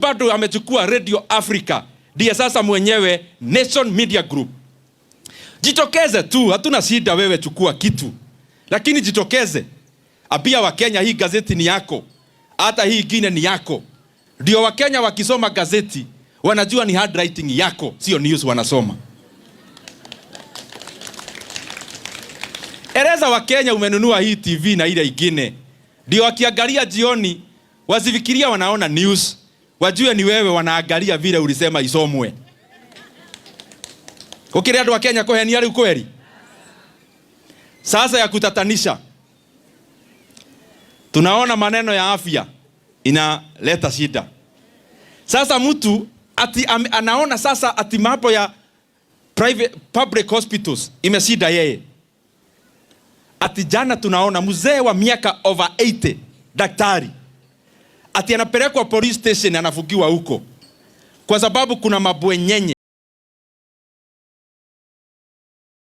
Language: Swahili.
bado amechukua Radio Africa, ndiye sasa mwenyewe Nation Media Group. Jitokeze tu, hatuna shida wewe chukua kitu, lakini jitokeze abia wa Kenya, hii gazeti ni yako, hata hii ingine ni yako. Ndio wa Kenya wakisoma gazeti wanajua ni handwriting yako, sio news wanasoma. Eleza wa Kenya umenunua hii TV na ile ingine, ndio wakiangalia jioni wasifikiria wanaona news, wajue ni wewe wanaangalia vile ulisema isomwe. Ukiria wa Kenya koheni yale ukweli. Sasa ya kutatanisha, tunaona maneno ya afya inaleta shida. Sasa mtu anaona sasa ati mambo ya public hospitals imeshida yeye. Ati jana tunaona mzee wa miaka over 80 daktari ati anapelekwa police station anafugiwa huko kwa sababu kuna mabwenyenye.